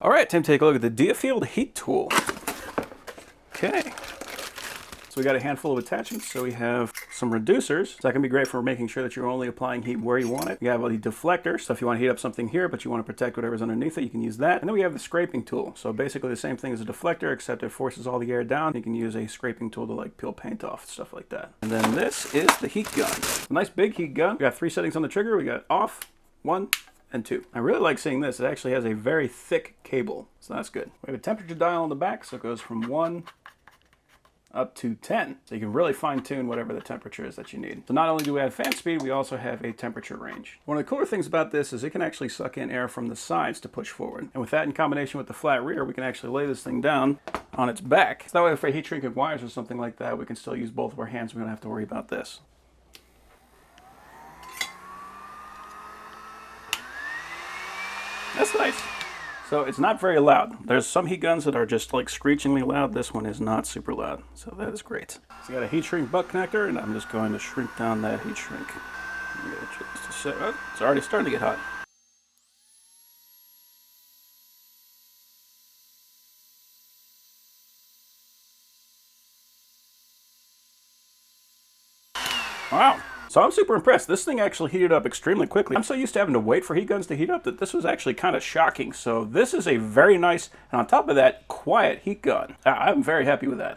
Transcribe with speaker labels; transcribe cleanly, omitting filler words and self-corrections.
Speaker 1: All right, time to take a look at the DIAFIELD heat tool. Okay. So we got a handful of attachments. So we have some reducers. So that can be great for making sure that you're only applying heat where you want it. We have the deflector. So if you want to heat up something here, but you want to protect whatever's underneath it, you can use that. And then we have the scraping tool. So basically the same thing as a deflector, except it forces all the air down. You can use a scraping tool to like peel paint off, stuff like that. And then this is the heat gun. A nice big heat gun. We got 3 settings on the trigger. We got off, 1, and 2. I really like seeing this. It actually has a very thick cable, so that's good. We have a temperature dial on the back, so it goes from 1 up to 10. So you can really fine tune whatever the temperature is that you need. So not only do we have fan speed, we also have a temperature range. One of the cooler things about this is it can actually suck in air from the sides to push forward. And with that in combination with the flat rear, we can actually lay this thing down on its back. So that way if we're heat shrinking wires or something like that, we can still use both of our hands. We don't have to worry about this. That's nice. So it's not very loud. There's some heat guns that are just like screechingly loud. This one is not super loud, so that is great. So you got a heat shrink butt connector, and I'm just going to shrink down that heat shrink. It's already starting to get hot. Wow. So I'm super impressed. This thing actually heated up extremely quickly. I'm so used to having to wait for heat guns to heat up that this was actually kind of shocking. So this is a very nice, and on top of that, quiet heat gun. I'm very happy with that.